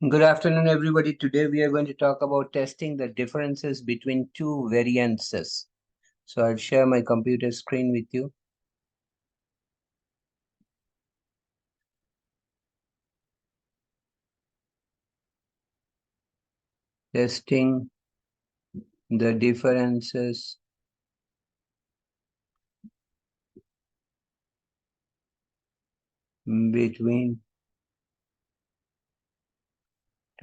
Good afternoon, everybody. Today we are going to talk about testing the differences between two variances. So I'll share my computer screen with you. Testing the differences between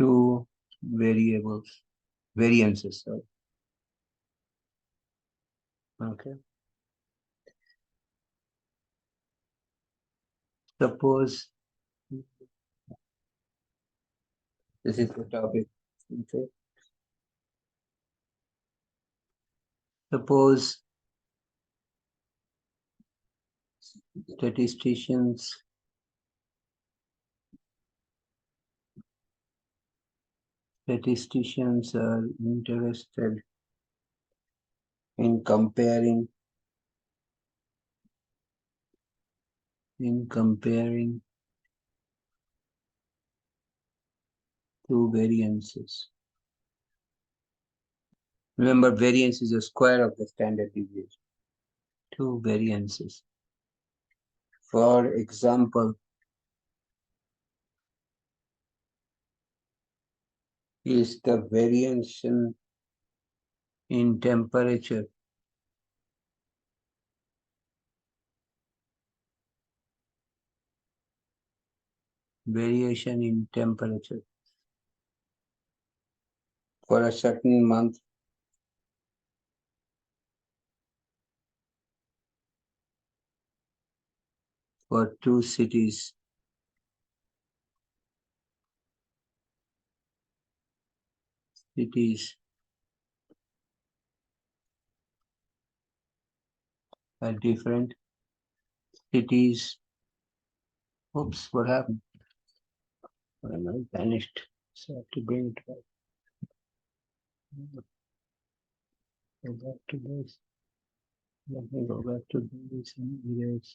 two variances. Sorry. Okay. Suppose this is the topic. Okay. Suppose statisticians are interested in comparing two variances. Remember, variance is the square of the standard deviation. Two variances. For example, is the variation in temperature for a certain month for two cities are different. Cities, oops, what happened? Well, I vanished, so I have to bring it back. Go back to this. Let me go back to this and erase.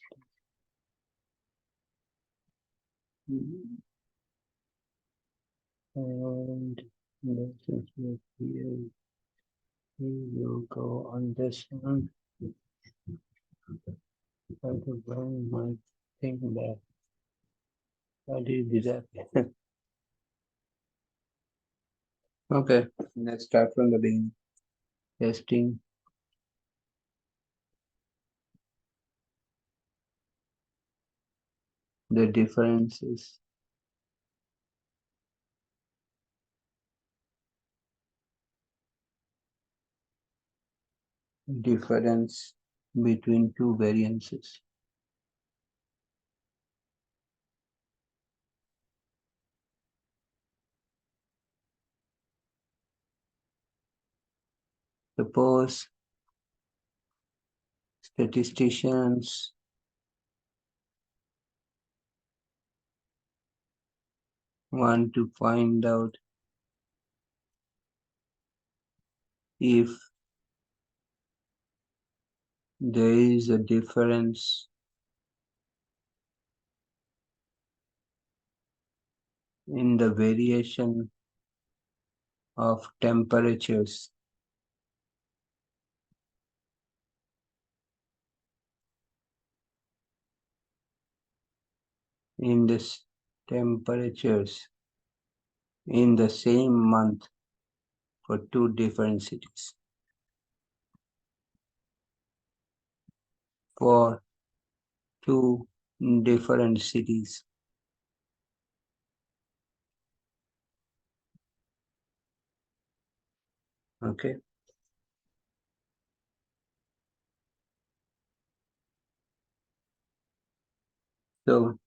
And this is here. We will go on this one. Try to bring my thing back. How do you do that? Okay, let's start from the beginning. Testing the difference between two variances. Suppose statisticians want to find out if there is a difference in the variation of temperatures in this temperatures in the same month for two different cities. For two different cities. Okay. So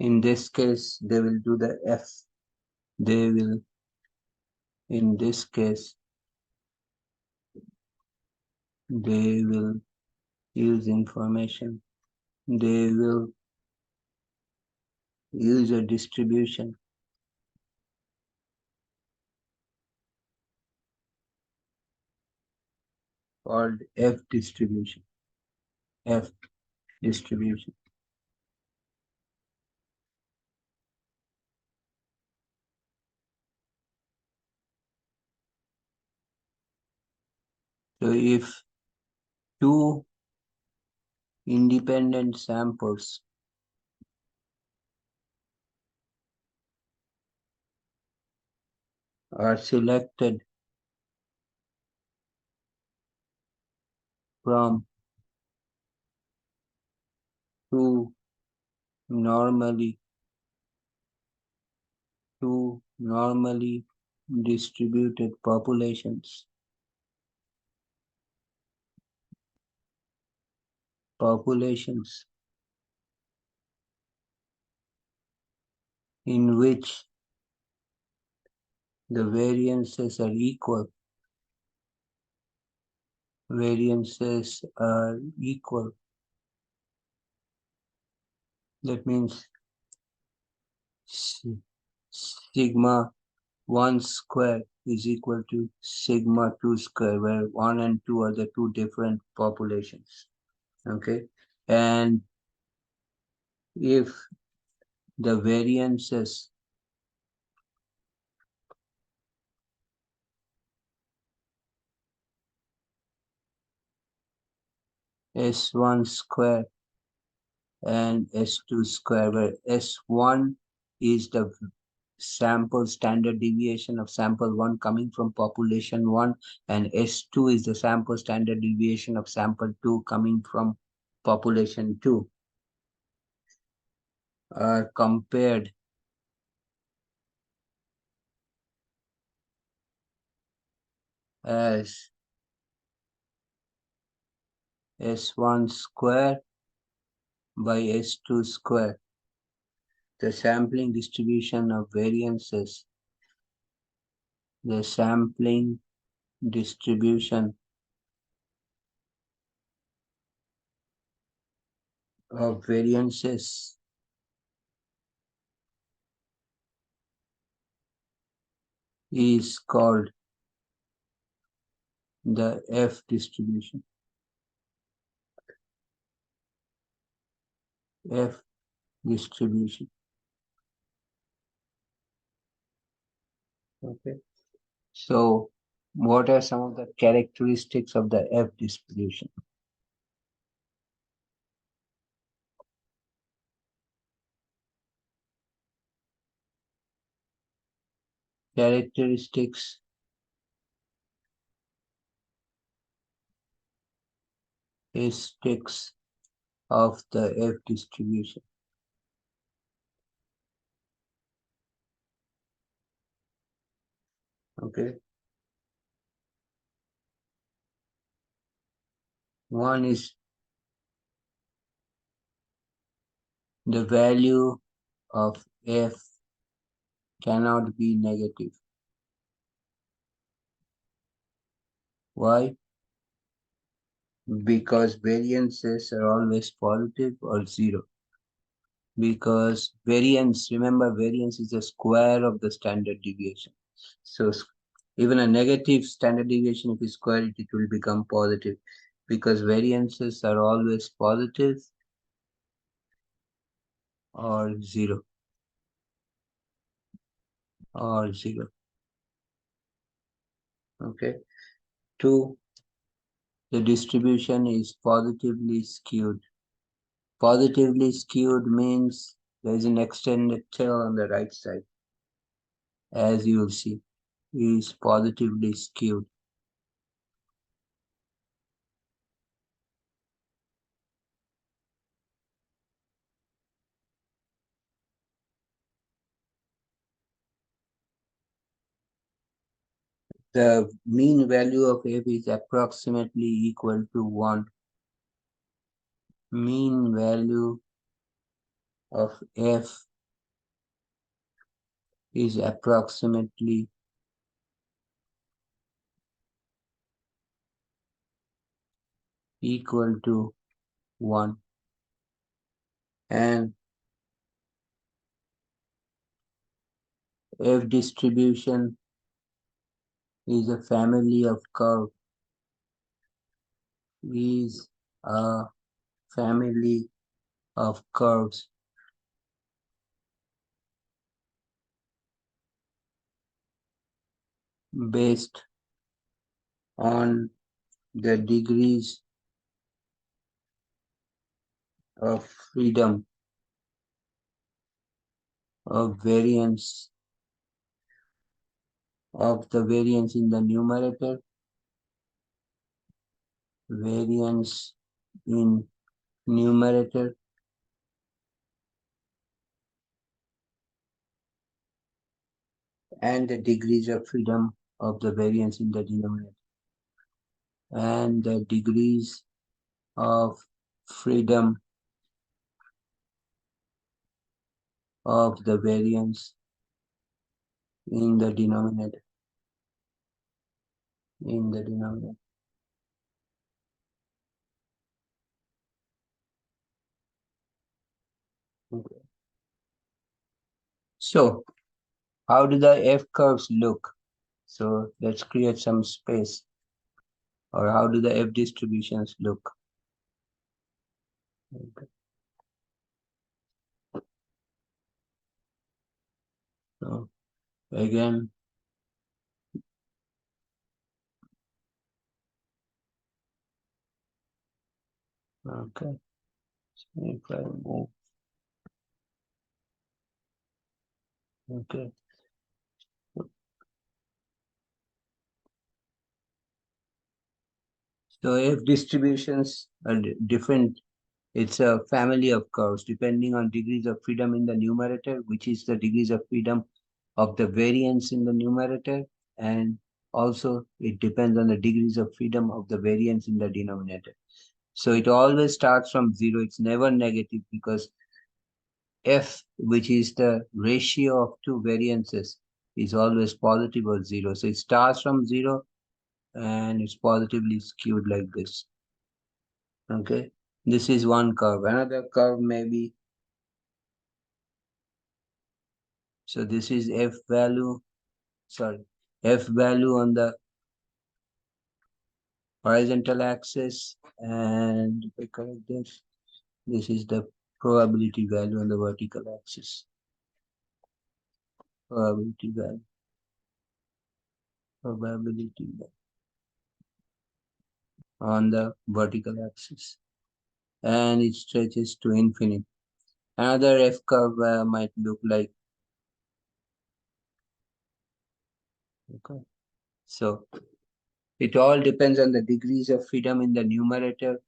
in this case, they will do the F. They will, in this case, they will use information. They will use a distribution called F distribution. F distribution. So if two independent samples are selected from two normally two normally distributed populations in which the variances are equal. Variances are equal. That means sigma 1 square is equal to sigma 2 square, where 1 and 2 are the two different populations. Okay. And if the variances S1 square and S2 square, where S1 is the sample standard deviation of sample 1 coming from population 1, and S2 is the sample standard deviation of sample 2 coming from population 2, are compared as S1 square by S2 square. The sampling distribution of variances, the sampling distribution of variances is called the F distribution. F distribution. Okay. So, what are some of the characteristics of the F distribution? Characteristics of the F distribution. Okay. One is the value of F cannot be negative. Why? Because variances are always positive or zero. Because remember, variance is the square of the standard deviation. So even a negative standard deviation, if you square it, it will become positive, because variances are always positive or zero. Okay. 2, the distribution is positively skewed. Positively skewed means there is an extended tail on the right side, as you will see, is positively skewed. The mean value of F is approximately equal to 1. Mean value of F is approximately equal to 1. And F distribution is a family of curves. Is a family of curves based on the degrees of freedom of variance of the variance in the numerator, variance in numerator, and the degrees of freedom of the variance in the denominator, and the degrees of freedom of the variance in the denominator, in the denominator. Okay. So, how do the F curves look? So let's create some space. Or how do the F distributions look? Okay. So again, okay. So if I move, okay. So F distributions are different. It's a family of curves depending on degrees of freedom in the numerator, which is the degrees of freedom of the variance in the numerator, and also it depends on the degrees of freedom of the variance in the denominator. So it always starts from zero. It's never negative because F, which is the ratio of two variances, is always positive or zero. So it starts from zero and it's positively skewed like this. Okay. This is one curve. Another curve may be, so this is F value, sorry, F value on the horizontal axis, and if I correct this is the probability value on the vertical axis. Probability value. Probability value on the vertical axis. And it stretches to infinity. Another F curve might look like, okay. So it all depends on the degrees of freedom in the numerator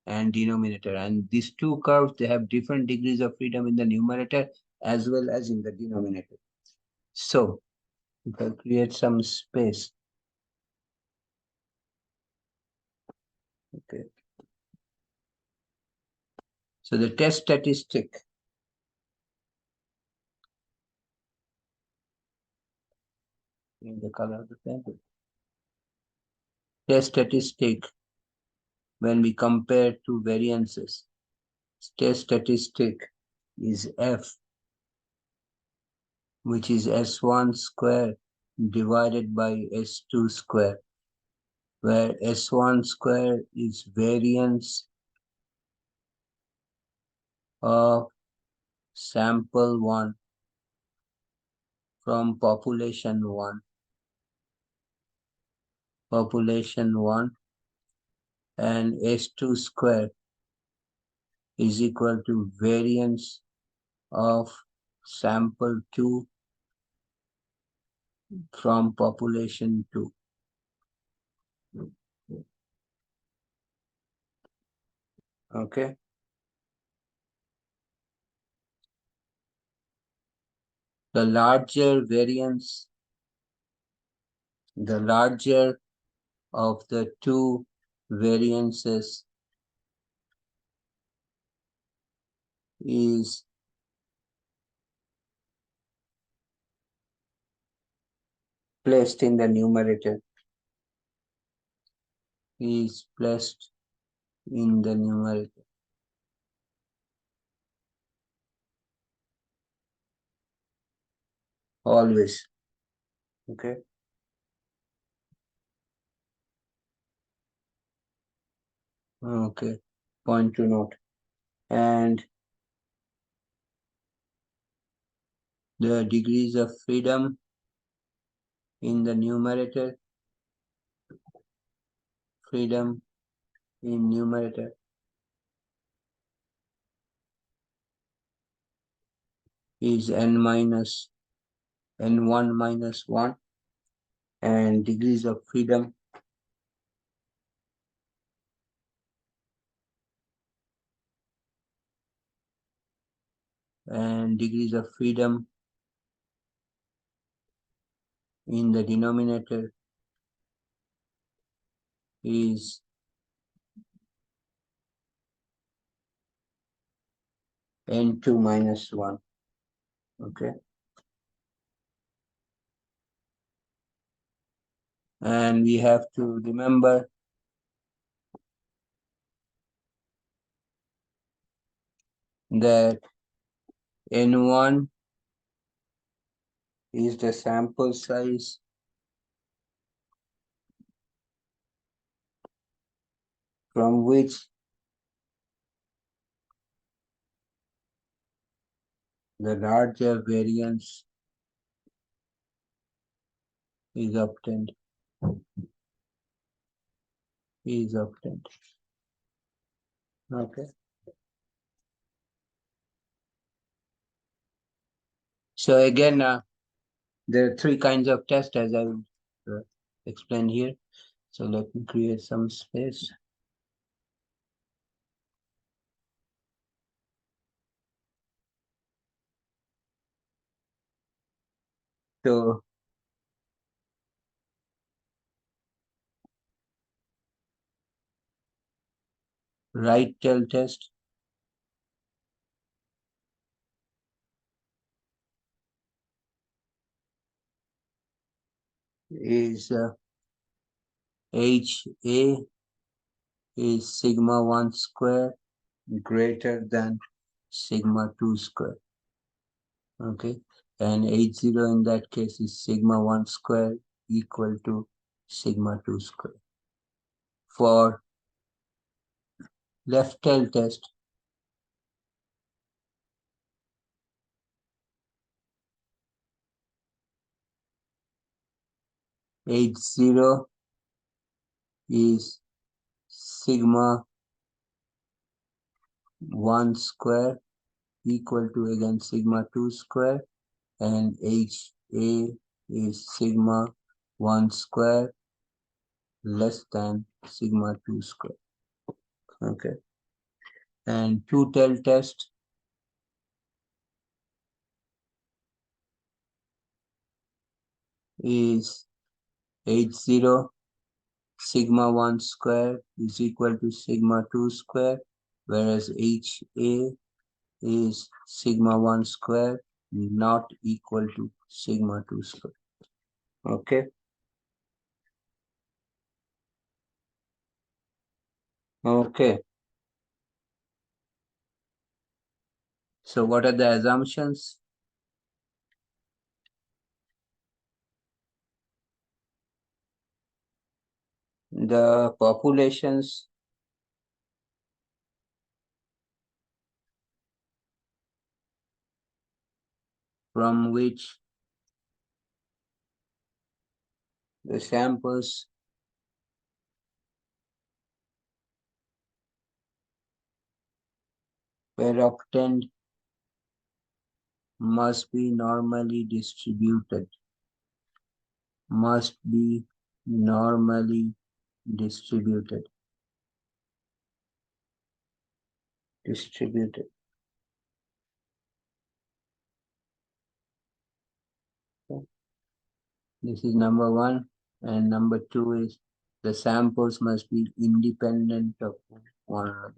and denominator. And these two curves, they have different degrees of freedom in the numerator as well as in the denominator. So if I create some space, okay. So the test statistic in the color of the paper. Test statistic when we compare two variances. Test statistic is F, which is S1 square divided by S2 square, where S1 square is variance of sample 1 from population 1, and S2 square is equal to variance of sample 2 from population 2. Okay. The larger variance, the larger of the two variances is placed in the numerator, is placed in the numerator. Always. Okay. Okay. Point to note. And the degrees of freedom in the numerator, freedom in numerator is n1 minus 1, and degrees of freedom in the denominator is n2 minus 1. Okay. And we have to remember that n1 is the sample size from which the larger variance is obtained. Okay. So again, there are three kinds of tests as I will explain here. So let me create some space. So right tail test is HA is sigma 1 square greater than sigma 2 square. Okay. And H0 in that case is sigma 1 square equal to sigma 2 square. For left tail test, H0 is sigma 1 square equal to again sigma 2 square, and HA is sigma 1 square less than sigma 2 square. Okay. And two tail test is H0 sigma 1 square is equal to sigma 2 square, whereas HA is sigma 1 square not equal to sigma 2 square. Okay. Okay. So what are the assumptions? The populations from which the samples were obtained must be normally distributed. Must be normally distributed. Distributed. Okay. This is number one. And number two is the samples must be independent of one another.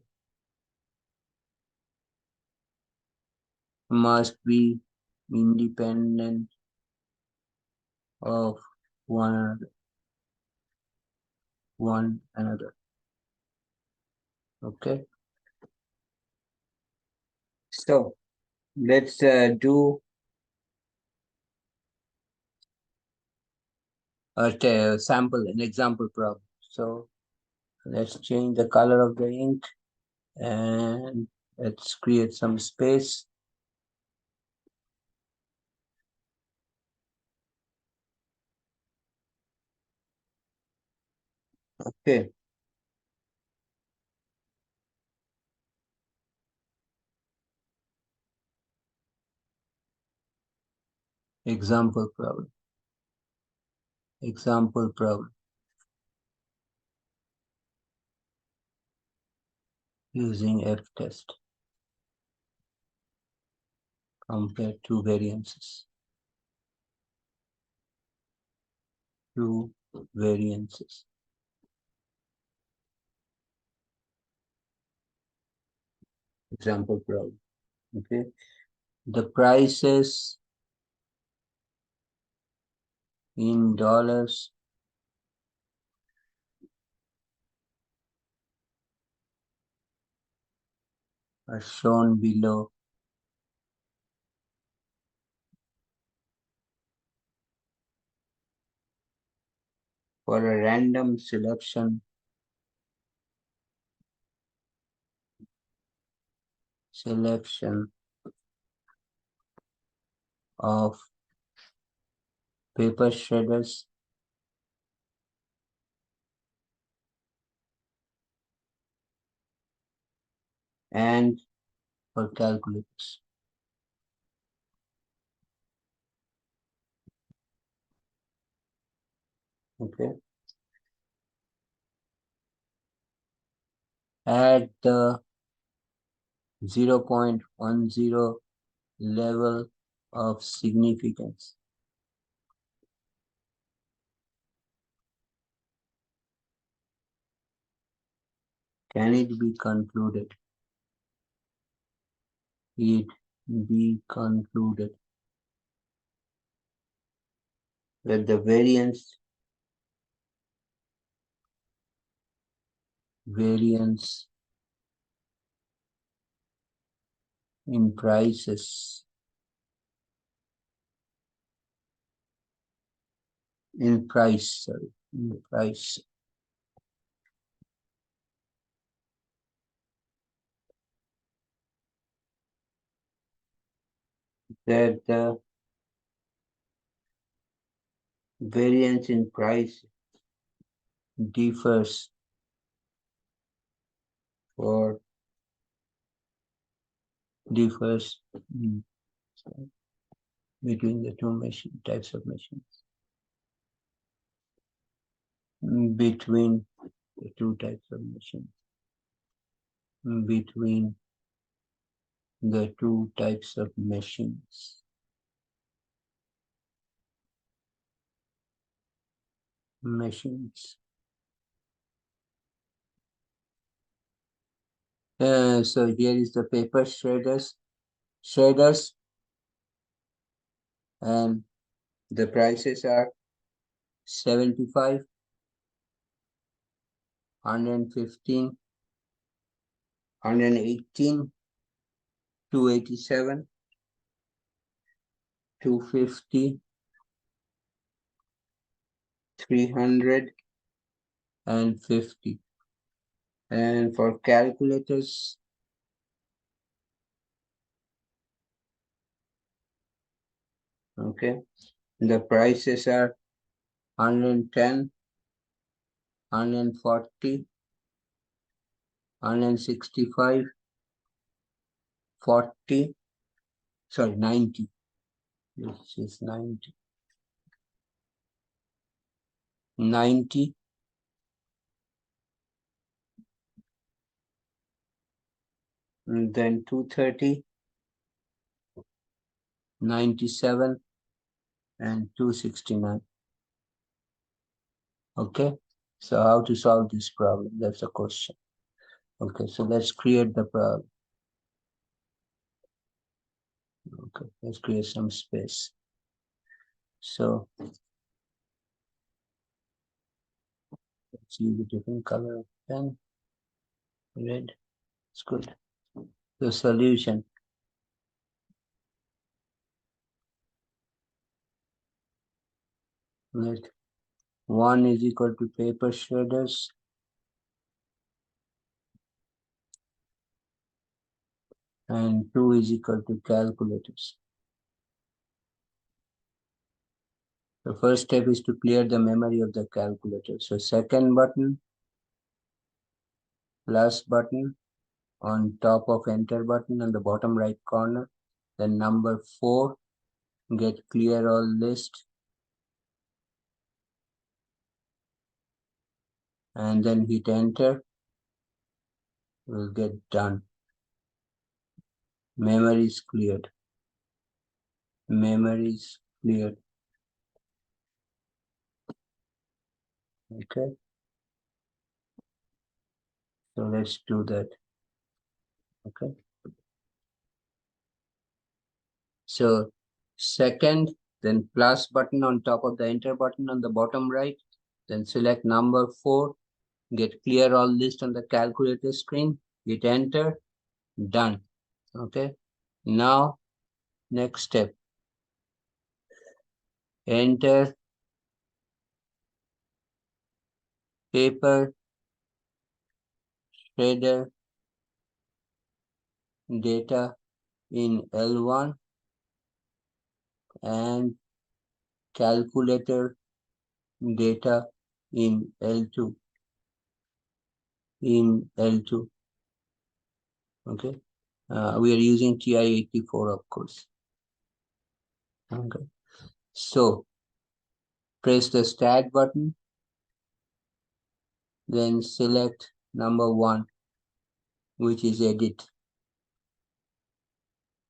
Must be independent of one another. Okay. So let's do a sample, an example problem. So let's change the color of the ink and let's create some space. Okay. Example problem. Example problem. Using F-test. Compare two variances. Two variances. Example problem. Okay. The prices in dollars are shown below. For a random selection of paper shredders and for calculators. Okay. At the 0.10 level of significance, can it be concluded? It be concluded that the variance in prices in price that the variance in price differs mm, between the two types of machines. Between the two types of machines. Between the two types of machines. So here is the paper shredders, and the prices are 75, 115, 118, 287, 250, 300, and 50. And for calculators, okay, the prices are 110, 140, 165, 40, sorry, 90. This is 90. 90, and then 230, 97, and 269. Okay, so how to solve this problem? That's the question. Okay, so let's create the problem. Okay, let's create some space. So let's use a different color of pen. Red, it's good. The solution. Let 1 is equal to paper shredders and 2 is equal to calculators. The first step is to clear the memory of the calculator. So second button, plus button, on top of enter button on the bottom right corner, then number 4, get clear all list, and then hit enter, will get done. Memory is cleared. Memory is cleared. Okay. So let's do that. Okay. So second, then plus button on top of the enter button on the bottom right, then select number 4, get clear all list on the calculator screen, hit enter, done. Okay. Now next step, enter paper shredder data in L1 and calculator data in L2. Okay. We are using TI-84, of course. Okay. So press the start button, then select number 1, which is edit.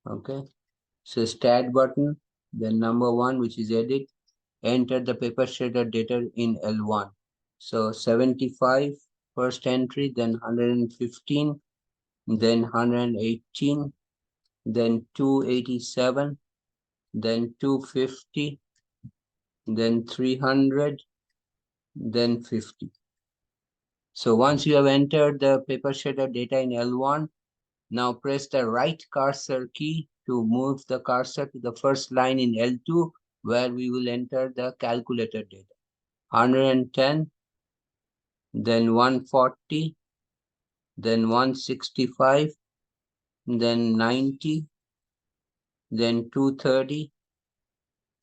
Okay. So start button, then number 1, which is edit. Enter the paper shredder data in L1. So 75 first entry, then 115, then 118, then 287, then 250, then 300, then 50. So once you have entered the paper shredder data in L1, now press the right cursor key to move the cursor to the first line in L2, where we will enter the calculator data. 110, then 140, then 165, then 90, then 230,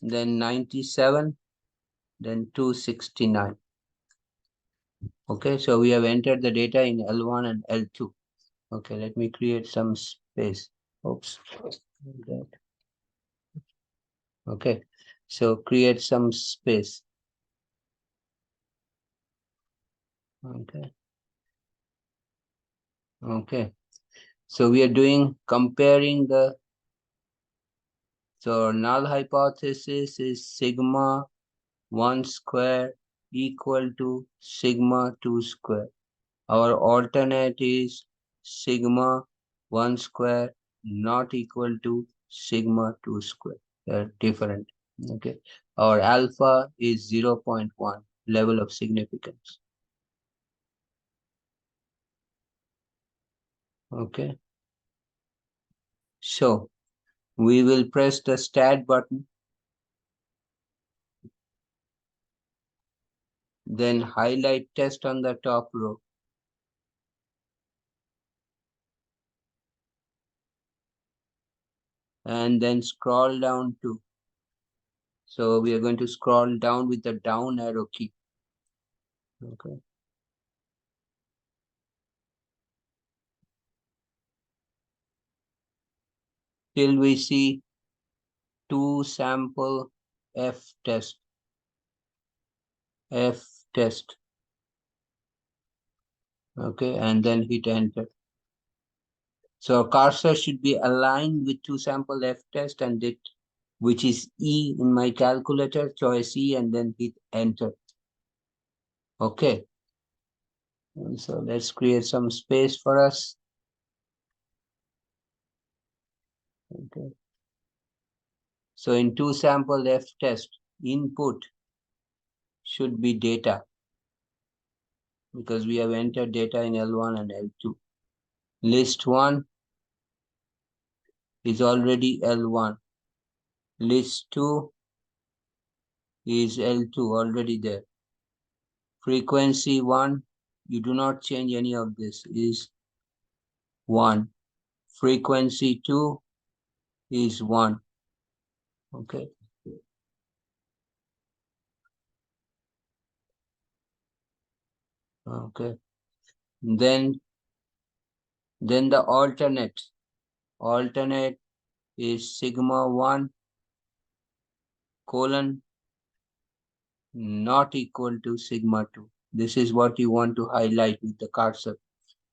then 97, then 269. Okay, so we have entered the data in L1 and L2. Okay, let me create some space. Oops. Okay, so create some space. Okay. Okay. So we are doing comparing the, so null hypothesis is sigma 1 square equal to sigma 2 square. Our alternate is sigma 1 square not equal to sigma 2 square. They're different. Okay. Our alpha is 0.1 level of significance. Okay. So we will press the start button, then highlight test on the top row. And then scroll down to, so we are going to scroll down with the down arrow key. Okay. Till we see 2 sample F test. Okay, and then hit enter. So cursor should be aligned with 2 sample F test and it, which is E in my calculator, choice E, and then hit enter. Okay. And so let's create some space for us. Okay. So in 2 sample F test, input should be data, because we have entered data in L1 and L2. List 1 is already L1. List 2 is L2, already there. Frequency 1, you do not change any of this, is 1. Frequency 2 is 1. Okay. Okay. Then the alternate is sigma 1 colon not equal to sigma 2. This is what you want to highlight with the cursor.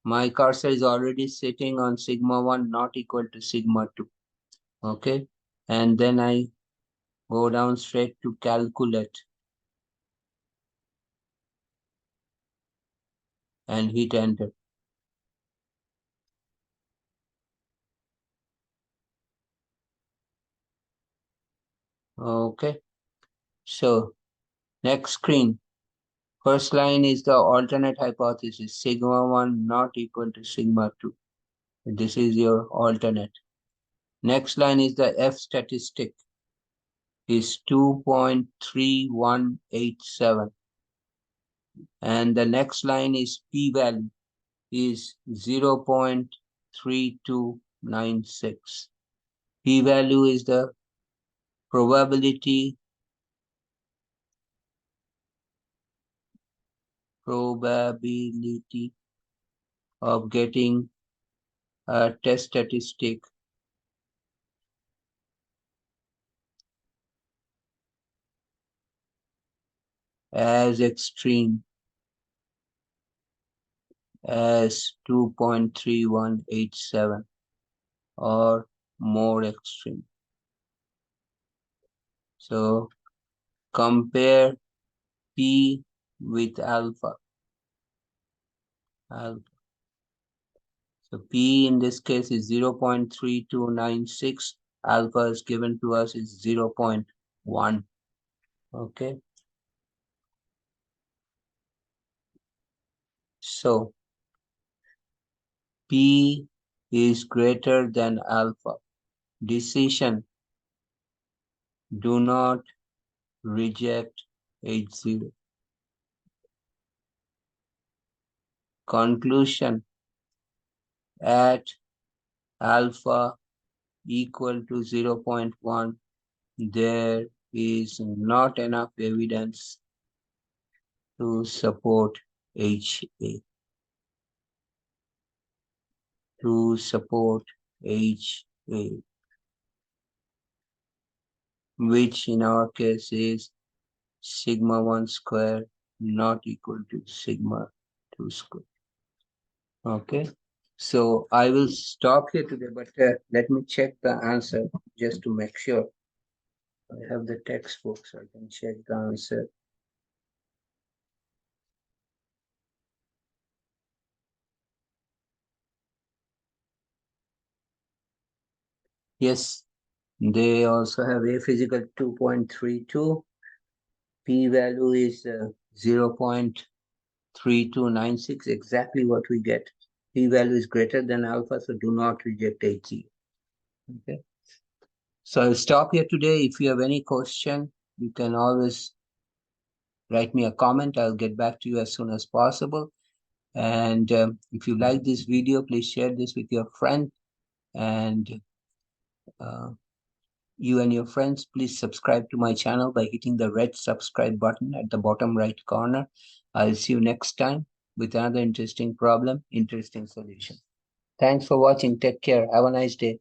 My cursor is already sitting on sigma 1 not equal to sigma 2. Okay. And then I go down straight to calculate and hit enter. Okay. So next screen. First line is the alternate hypothesis, sigma 1 not equal to sigma 2. This is your alternate. Next line is the F statistic is 2.3187. And the next line is p-value is 0.3296. P-value is the probability of getting a test statistic as extreme as 2.3187 or more extreme. So compare P with alpha. So P in this case is 0.3296. Alpha is given to us is 0.1. Okay. So P is greater than alpha. Decision: do not reject H0. Conclusion: at alpha equal to 0.1, there is not enough evidence to support HA. Which in our case is sigma 1 square not equal to sigma 2 square. Okay, so I will stop here today, but let me check the answer just to make sure. I have the textbook, so I can check the answer. Yes, they also have a physical 2.32. P-value is 0.3296, exactly what we get. P-value is greater than alpha, so do not reject HC. Okay. So I'll stop here today. If you have any question, you can always write me a comment. I'll get back to you as soon as possible. And if you like this video, please share this with your friend. And you and your friends, please subscribe to my channel by hitting the red subscribe button at the bottom right corner. I'll see you next time with another interesting problem, interesting solution. Thanks for watching. Take care. Have a nice day.